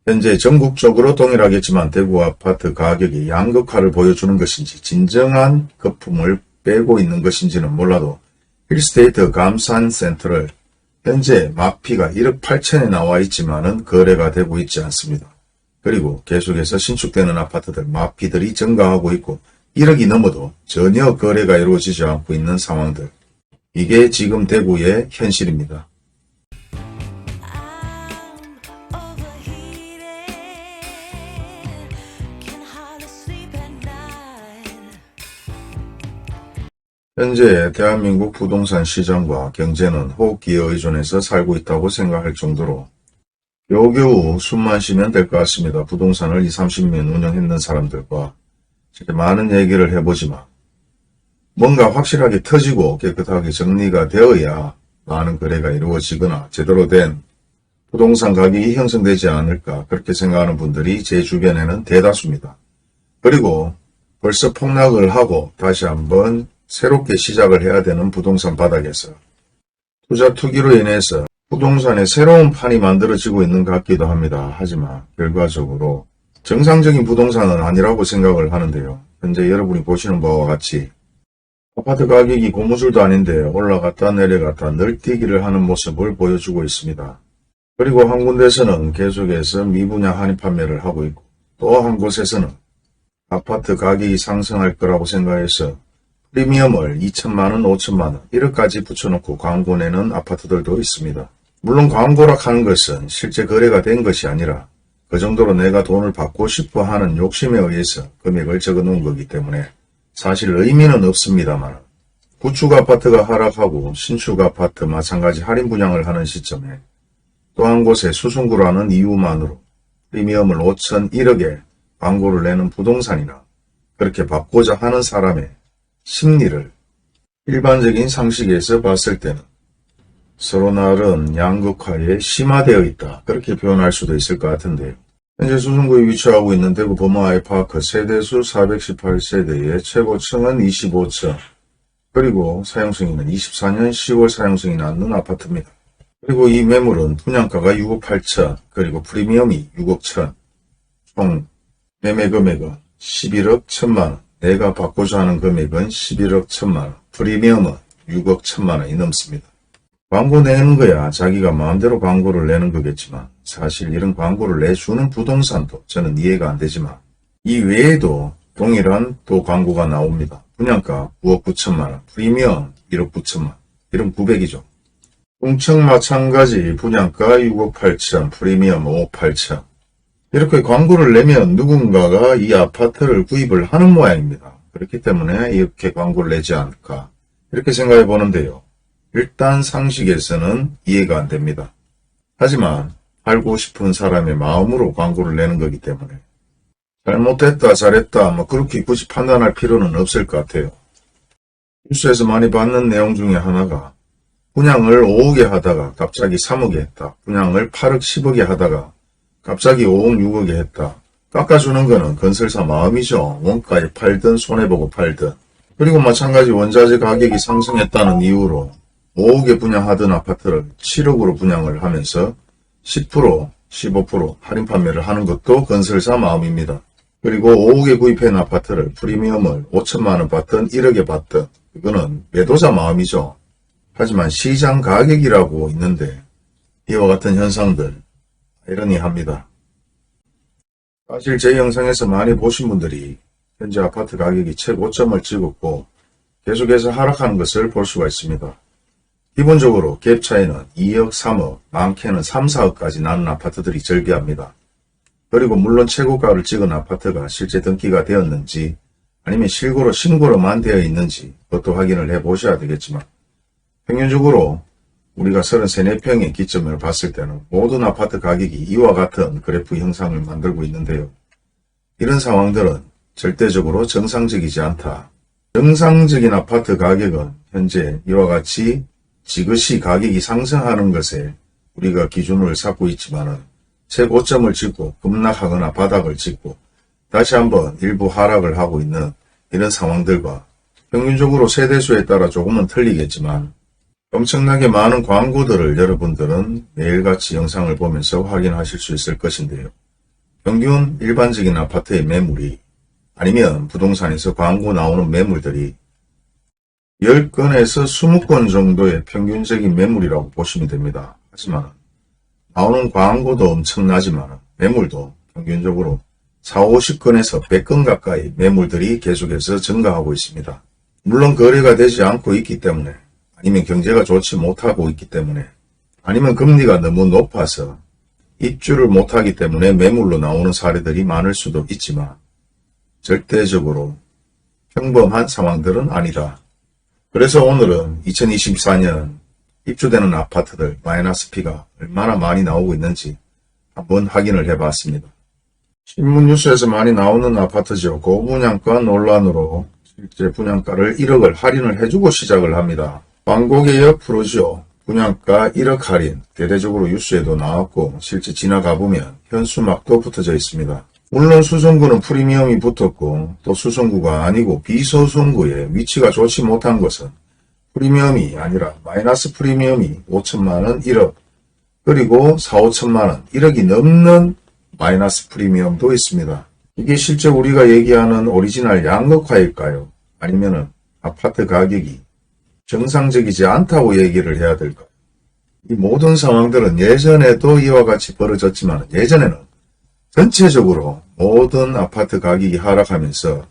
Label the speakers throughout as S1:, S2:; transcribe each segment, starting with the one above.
S1: 현재 전국적으로 동일하겠지만 대구 아파트 가격이 양극화를 보여주는 것인지 진정한 거품을 빼고 있는 것인지는 몰라도 힐스테이트 감산센터를 현재 마피가 1억 8천에 나와 있지만은 거래가 되고 있지 않습니다. 그리고 계속해서 신축되는 아파트들 마피들이 증가하고 있고 1억이 넘어도 전혀 거래가 이루어지지 않고 있는 상황들. 이게 지금 대구의 현실입니다. 현재 대한민국 부동산 시장과 경제는 호흡기에 의존해서 살고 있다고 생각할 정도로 겨우겨우 숨만 쉬면 될 것 같습니다. 부동산을 20-30년 운영했는 사람들과 많은 얘기를 해보지만 뭔가 확실하게 터지고 깨끗하게 정리가 되어야 많은 거래가 이루어지거나 제대로 된 부동산 가격이 형성되지 않을까 그렇게 생각하는 분들이 제 주변에는 대다수입니다. 그리고 벌써 폭락을 하고 다시 한번 새롭게 시작을 해야 되는 부동산 바닥에서 투자 투기로 인해서 부동산의 새로운 판이 만들어지고 있는 것 같기도 합니다. 하지만 결과적으로 정상적인 부동산은 아니라고 생각을 하는데요. 현재 여러분이 보시는 바와 같이 아파트 가격이 고무줄도 아닌데 올라갔다 내려갔다 널뛰기를 하는 모습을 보여주고 있습니다. 그리고 한 군데에서는 계속해서 미분양 한입 판매를 하고 있고 또 한 곳에서는 아파트 가격이 상승할 거라고 생각해서 프리미엄을 2천만원, 5천만원 1억까지 붙여놓고 광고 내는 아파트들도 있습니다. 물론 광고라 하는 것은 실제 거래가 된 것이 아니라 그 정도로 내가 돈을 받고 싶어 하는 욕심에 의해서 금액을 적어 놓은 거기 때문에 사실 의미는 없습니다만 구축 아파트가 하락하고 신축 아파트 마찬가지 할인 분양을 하는 시점에 또 한 곳에 수승구라는 이유만으로 프리미엄을 5천, 1억에 광고를 내는 부동산이나 그렇게 받고자 하는 사람의 심리를 일반적인 상식에서 봤을 때는 서로 나름 양극화에 심화되어 있다. 그렇게 표현할 수도 있을 것 같은데요. 현재 수승구에 위치하고 있는 대구 범어 아이파크 세대수 418세대의 최고층은 25층, 그리고 사용승인은 24년 10월 사용승이 났는 아파트입니다. 그리고 이 매물은 분양가가 6억 8천, 그리고 프리미엄이 6억 1천, 총 매매 금액은 11억 1천만원, 내가 받고자 하는 금액은 11억 1천만원, 프리미엄은 6억 1천만원이 넘습니다. 광고 내는 거야 자기가 마음대로 광고를 내는 거겠지만 사실 이런 광고를 내주는 부동산도 저는 이해가 안 되지만 이 외에도 동일한 또 광고가 나옵니다. 분양가 9억 9천만원, 프리미엄 1억 9천만, 1억 9백이죠. 동층 마찬가지 분양가 6억 8천, 프리미엄 5억 8천. 이렇게 광고를 내면 누군가가 이 아파트를 구입을 하는 모양입니다. 그렇기 때문에 이렇게 광고를 내지 않을까 이렇게 생각해 보는데요. 일단 상식에서는 이해가 안 됩니다. 하지만 알고 싶은 사람의 마음으로 광고를 내는 거기 때문에 잘못됐다 잘했다 뭐 그렇게 굳이 판단할 필요는 없을 것 같아요. 뉴스에서 많이 봤는 내용 중에 하나가 분양을 5억에 하다가 갑자기 3억에 했다. 분양을 8억 10억에 하다가 갑자기 5억 6억에 했다. 깎아주는 거는 건설사 마음이죠. 원가에 팔든 손해보고 팔든. 그리고 마찬가지 원자재 가격이 상승했다는 이유로 5억에 분양하던 아파트를 7억으로 분양을 하면서 10%, 15% 할인 판매를 하는 것도 건설사 마음입니다. 그리고 5억에 구입한 아파트를 프리미엄을 5천만원 받든 1억에 받든 이거는 매도자 마음이죠. 하지만 시장 가격이라고 있는데 이와 같은 현상들 아이러니합니다. 사실 제 영상에서 많이 보신 분들이 현재 아파트 가격이 최고점을 찍었고 계속해서 하락하는 것을 볼 수가 있습니다. 기본적으로 갭 차이는 2억, 3억, 많게는 3, 4억까지 나는 아파트들이 절비합니다. 그리고 물론 최고가를 찍은 아파트가 실제 등기가 되었는지 아니면 실고로 신고로만 되어 있는지 그것도 확인을 해 보셔야 되겠지만 평균적으로 우리가 33, 4평의 기점을 봤을 때는 모든 아파트 가격이 이와 같은 그래프 형상을 만들고 있는데요. 이런 상황들은 절대적으로 정상적이지 않다. 정상적인 아파트 가격은 현재 이와 같이 지그시 가격이 상승하는 것에 우리가 기준을 삼고 있지만은 최고점을 찍고 급락하거나 바닥을 찍고 다시 한번 일부 하락을 하고 있는 이런 상황들과 평균적으로 세대수에 따라 조금은 틀리겠지만 엄청나게 많은 광고들을 여러분들은 매일같이 영상을 보면서 확인하실 수 있을 것인데요. 평균 일반적인 아파트의 매물이 아니면 부동산에서 광고 나오는 매물들이 10건에서 20건 정도의 평균적인 매물이라고 보시면 됩니다. 하지만 나오는 광고도 엄청나지만 매물도 평균적으로 40, 50건에서 100건 가까이 매물들이 계속해서 증가하고 있습니다. 물론 거래가 되지 않고 있기 때문에 아니면 경제가 좋지 못하고 있기 때문에 아니면 금리가 너무 높아서 입주를 못하기 때문에 매물로 나오는 사례들이 많을 수도 있지만 절대적으로 평범한 상황들은 아니다. 그래서 오늘은 2024년 입주되는 아파트들 마이너스 P가 얼마나 많이 나오고 있는지 한번 확인을 해봤습니다. 신문 뉴스에서 많이 나오는 아파트죠. 고분양가 논란으로 실제 분양가를 1억을 할인을 해주고 시작을 합니다. 광고개혁 프로죠. 분양가 1억 할인, 대대적으로 뉴스에도 나왔고 실제 지나가 보면 현수막도 붙어져 있습니다. 물론 수성구는 프리미엄이 붙었고 또 수성구가 아니고 비소성구에 위치가 좋지 못한 것은 프리미엄이 아니라 마이너스 프리미엄이 5천만원 1억 그리고 4, 5천만원 1억이 넘는 마이너스 프리미엄도 있습니다. 이게 실제 우리가 얘기하는 오리지널 양극화일까요? 아니면은 아파트 가격이 정상적이지 않다고 얘기를 해야 될까요? 이 모든 상황들은 예전에도 이와 같이 벌어졌지만 예전에는 전체적으로 모든 아파트 가격이 하락하면서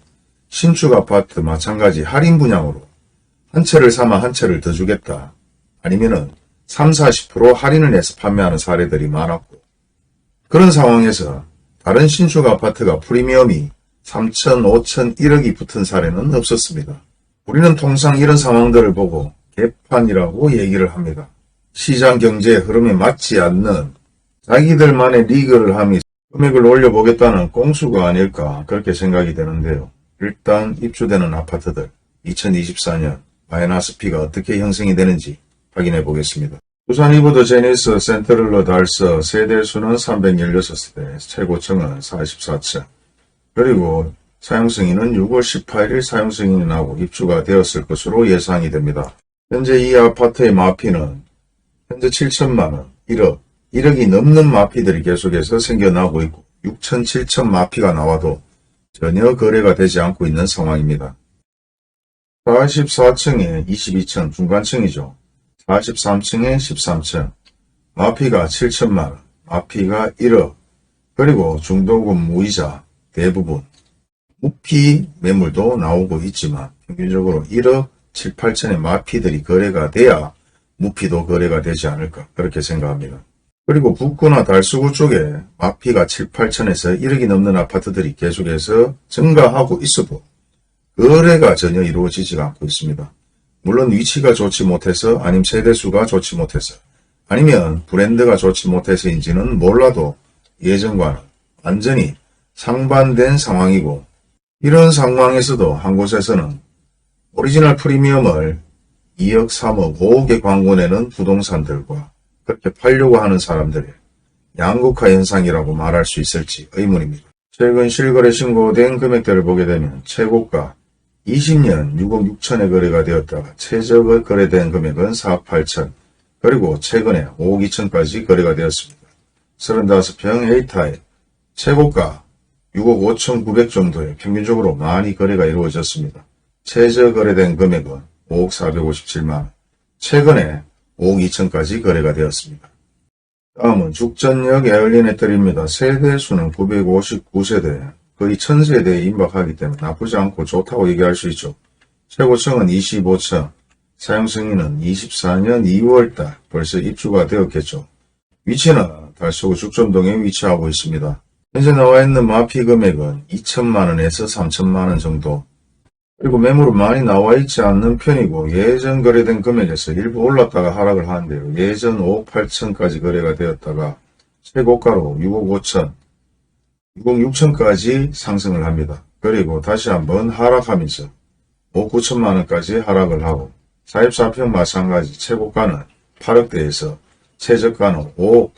S1: 신축 아파트 마찬가지 할인 분양으로 한 채를 사면 한 채를 더 주겠다. 아니면은 30, 40% 할인을 해서 판매하는 사례들이 많았고 그런 상황에서 다른 신축 아파트가 프리미엄이 3천, 5천, 1억이 붙은 사례는 없었습니다. 우리는 통상 이런 상황들을 보고 개판이라고 얘기를 합니다. 시장 경제의 흐름에 맞지 않는 자기들만의 리그를 하며 금액을 올려보겠다는 꼼수가 아닐까 그렇게 생각이 되는데요. 일단 입주되는 아파트들 2024년 마이너스 P가 어떻게 형성이 되는지 확인해 보겠습니다. 부산 이브드 제니스 센트럴러 달서 세대수는 316대, 최고층은 44층, 그리고 사용승인은 6월 18일 사용승인이 나고 입주가 되었을 것으로 예상이 됩니다. 현재 이 아파트의 마피는 현재 7천만원, 1억, 1억이 넘는 마피들이 계속해서 생겨나고 있고 6천, 7천 마피가 나와도 전혀 거래가 되지 않고 있는 상황입니다. 44층에 22층 중간층이죠. 43층에 13층, 마피가 7천만원, 마피가 1억, 그리고 중도금 무이자 대부분 무피 매물도 나오고 있지만 평균적으로 1억 7, 8천의 마피들이 거래가 돼야 무피도 거래가 되지 않을까 그렇게 생각합니다. 그리고 북구나 달수구 쪽에 마피가 7, 8천에서 1억이 넘는 아파트들이 계속해서 증가하고 있어도 거래가 전혀 이루어지지가 않고 있습니다. 물론 위치가 좋지 못해서 아니면 세대수가 좋지 못해서 아니면 브랜드가 좋지 못해서인지는 몰라도 예전과는 완전히 상반된 상황이고 이런 상황에서도 한 곳에서는 오리지널 프리미엄을 2억, 3억, 5억에 광고 내는 부동산들과 그렇게 팔려고 하는 사람들의 양극화 현상이라고 말할 수 있을지 의문입니다. 최근 실거래 신고된 금액들을 보게 되면 최고가 20년 6억 6천에 거래가 되었다가 최저 거래된 금액은 4억 8천, 그리고 최근에 5억 2천까지 거래가 되었습니다. 35평 A타입 최고가 6억 5천 9백 정도에 평균적으로 많이 거래가 이루어졌습니다. 최저 거래된 금액은 5억 457만원, 최근에 5억 2천까지 거래가 되었습니다. 다음은 죽전역 에얼리넷들입니다. 세대수는 959세대, 거의 1000세대에 임박하기 때문에 나쁘지 않고 좋다고 얘기할 수 있죠. 최고층은 25층, 사용승인은 24년 2월달 벌써 입주가 되었겠죠. 위치는 달서구 죽전동에 위치하고 있습니다. 현재 나와 있는 마피 금액은 2천만원에서 3천만원 정도, 그리고 매물은 많이 나와 있지 않는 편이고 예전 거래된 금액에서 일부 올랐다가 하락을 하는데요. 예전 5억 8천까지 거래가 되었다가 최고가로 6억 5천, 6억 6천까지 상승을 합니다. 그리고 다시 한번 하락하면서 5억 9천만원까지 하락을 하고 44평 마찬가지 최고가는 8억대에서 최저가는 5억,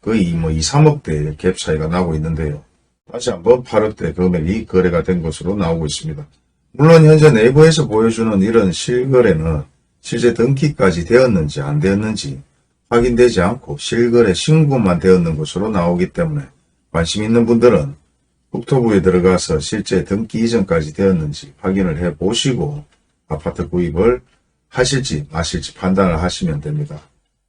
S1: 거의 2, 3억대의 갭 차이가 나고 있는데요. 다시 한번 8억대 금액이 거래가 된 것으로 나오고 있습니다. 물론 현재 내부에서 보여주는 이런 실거래는 실제 등기까지 되었는지 안 되었는지 확인되지 않고 실거래 신고만 되었는 것으로 나오기 때문에 관심 있는 분들은 국토부에 들어가서 실제 등기 이전까지 되었는지 확인을 해 보시고 아파트 구입을 하실지 마실지 판단을 하시면 됩니다.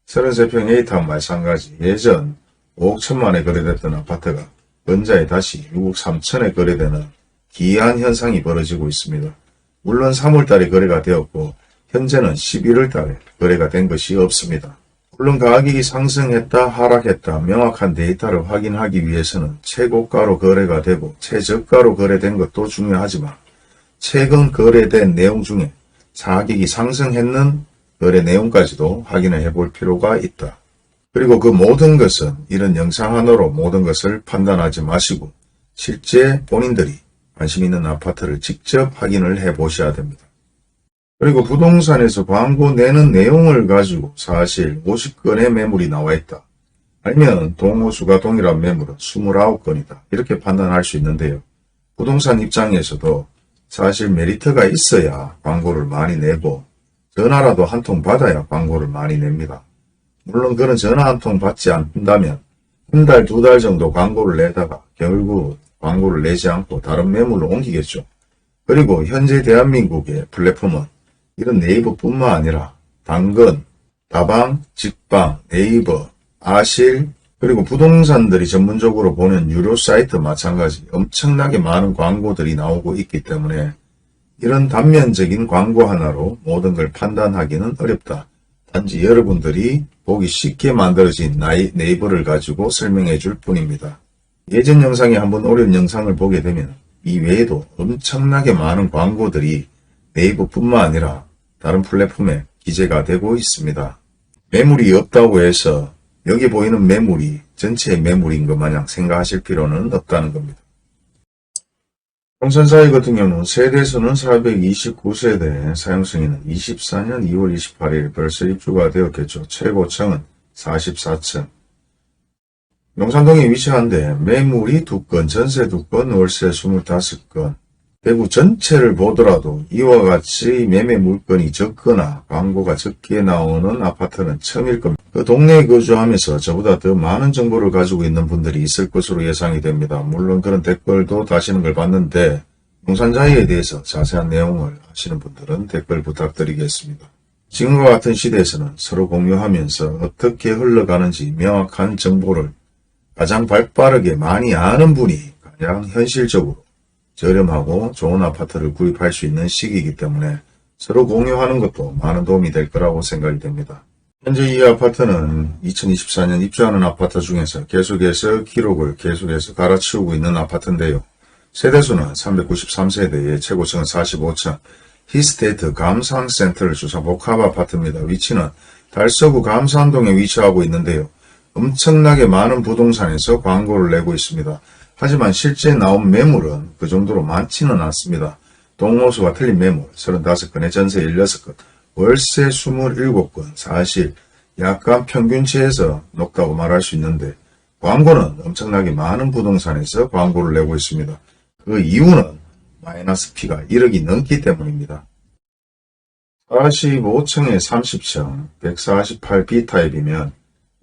S1: 33평 A타운 마찬가지 예전 5억 1천만에 거래됐던 아파트가 근자에 다시 6억 3천에 거래되는 기이한 현상이 벌어지고 있습니다. 물론 3월달에 거래가 되었고 현재는 11월달에 거래가 된 것이 없습니다. 물론 가격이 상승했다 하락했다 명확한 데이터를 확인하기 위해서는 최고가로 거래가 되고 최저가로 거래된 것도 중요하지만 최근 거래된 내용 중에 가격이 상승했는 거래 내용까지도 확인을 해볼 필요가 있다. 그리고 그 모든 것은 이런 영상 하나로 모든 것을 판단하지 마시고 실제 본인들이 관심 있는 아파트를 직접 확인을 해 보셔야 됩니다. 그리고 부동산에서 광고 내는 내용을 가지고 사실 50건의 매물이 나와 있다. 아니면 동호수가 동일한 매물은 29건이다. 이렇게 판단할 수 있는데요. 부동산 입장에서도 사실 메리트가 있어야 광고를 많이 내고 전화라도 한 통 받아야 광고를 많이 냅니다. 물론 그런 전화 한 통 받지 않는다면 한 달, 두 달 정도 광고를 내다가 결국 광고를 내지 않고 다른 매물로 옮기겠죠. 그리고 현재 대한민국의 플랫폼은 이런 네이버뿐만 아니라 당근, 다방, 직방, 네이버, 아실, 그리고 부동산들이 전문적으로 보는 유료 사이트 마찬가지 엄청나게 많은 광고들이 나오고 있기 때문에 이런 단면적인 광고 하나로 모든 걸 판단하기는 어렵다. 단지 여러분들이 보기 쉽게 만들어진 네이버를 가지고 설명해 줄 뿐입니다. 예전 영상에 한번 올린 영상을 보게 되면 이 외에도 엄청나게 많은 광고들이 네이버뿐만 아니라 다른 플랫폼에 기재가 되고 있습니다. 매물이 없다고 해서 여기 보이는 매물이 전체의 매물인 것 마냥 생각하실 필요는 없다는 겁니다. 부동산 같은 경우는 세대수는 429세대, 사용승인은 24년 2월 28일 벌써 입주가 되었겠죠. 최고층은 44층. 용산동에 위치한데 매물이 2건, 전세 2건, 월세 25건. 대구 전체를 보더라도 이와 같이 매매 물건이 적거나 광고가 적게 나오는 아파트는 처음일 겁니다. 그 동네에 거주하면서 저보다 더 많은 정보를 가지고 있는 분들이 있을 것으로 예상이 됩니다. 물론 그런 댓글도 다시는 걸 봤는데 용산자이에 대해서 자세한 내용을 아시는 분들은 댓글 부탁드리겠습니다. 지금과 같은 시대에서는 서로 공유하면서 어떻게 흘러가는지 명확한 정보를 가장 발빠르게 많이 아는 분이 가장 현실적으로 저렴하고 좋은 아파트를 구입할 수 있는 시기이기 때문에 서로 공유하는 것도 많은 도움이 될 거라고 생각이 됩니다. 현재 이 아파트는 2024년 입주하는 아파트 중에서 계속해서 기록을 계속해서 갈아치우고 있는 아파트인데요. 세대수는 393세대에 최고층은 45층, 히스테이트 감산센터를 주상 복합 아파트입니다. 위치는 달서구 감산동에 위치하고 있는데요. 엄청나게 많은 부동산에서 광고를 내고 있습니다. 하지만 실제 나온 매물은 그 정도로 많지는 않습니다. 동호수가 틀린 매물 35건에 전세 16건, 월세 27건, 사실 약간 평균치에서 높다고 말할 수 있는데 광고는 엄청나게 많은 부동산에서 광고를 내고 있습니다. 그 이유는 마이너스 P가 1억이 넘기 때문입니다. 45층에 30층, 148B타입이면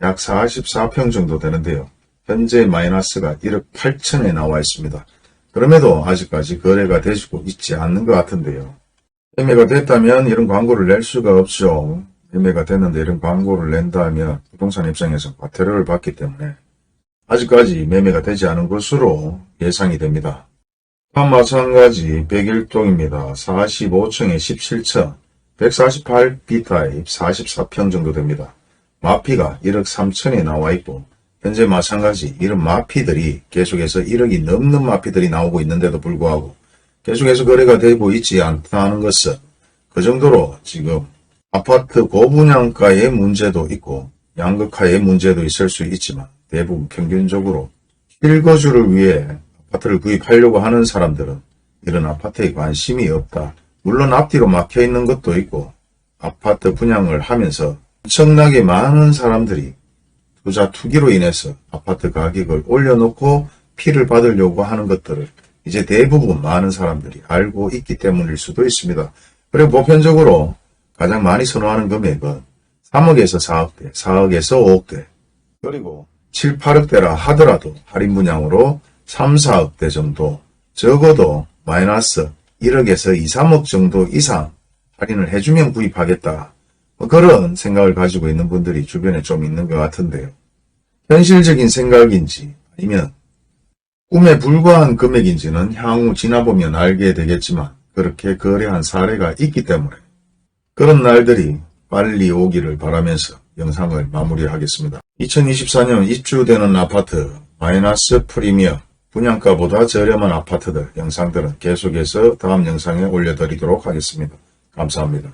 S1: 약 44평 정도 되는데요. 현재 마이너스가 1억 8천에 나와 있습니다. 그럼에도 아직까지 거래가 되고 있지 않는 것 같은데요. 매매가 됐다면 이런 광고를 낼 수가 없죠. 매매가 됐는데 이런 광고를 낸다면 부동산 입장에서 과태료를 받기 때문에 아직까지 매매가 되지 않은 것으로 예상이 됩니다. 또한 마찬가지 101동입니다. 45층에 17층, 148B타입 44평 정도 됩니다. 마피가 1억 3천에 나와 있고 현재 마찬가지 이런 마피들이 계속해서 1억이 넘는 마피들이 나오고 있는데도 불구하고 계속해서 거래가 되고 있지 않다는 것은 그 정도로 지금 아파트 고분양가의 문제도 있고 양극화의 문제도 있을 수 있지만 대부분 평균적으로 실거주를 위해 아파트를 구입하려고 하는 사람들은 이런 아파트에 관심이 없다. 물론 앞뒤로 막혀 있는 것도 있고 아파트 분양을 하면서 엄청나게 많은 사람들이 투자 투기로 인해서 아파트 가격을 올려놓고 피를 받으려고 하는 것들을 이제 대부분 많은 사람들이 알고 있기 때문일 수도 있습니다. 그리고 보편적으로 가장 많이 선호하는 금액은 3억에서 4억대, 4억에서 5억대, 그리고 7, 8억대라 하더라도 할인 분양으로 3, 4억대 정도, 적어도 마이너스 1억에서 2, 3억 정도 이상 할인을 해주면 구입하겠다. 그런 생각을 가지고 있는 분들이 주변에 좀 있는 것 같은데요. 현실적인 생각인지 아니면 꿈에 불과한 금액인지는 향후 지나보면 알게 되겠지만 그렇게 거래한 사례가 있기 때문에 그런 날들이 빨리 오기를 바라면서 영상을 마무리하겠습니다. 2024년 입주되는 아파트, 마이너스 프리미엄, 분양가보다 저렴한 아파트들 영상들은 계속해서 다음 영상에 올려드리도록 하겠습니다. 감사합니다.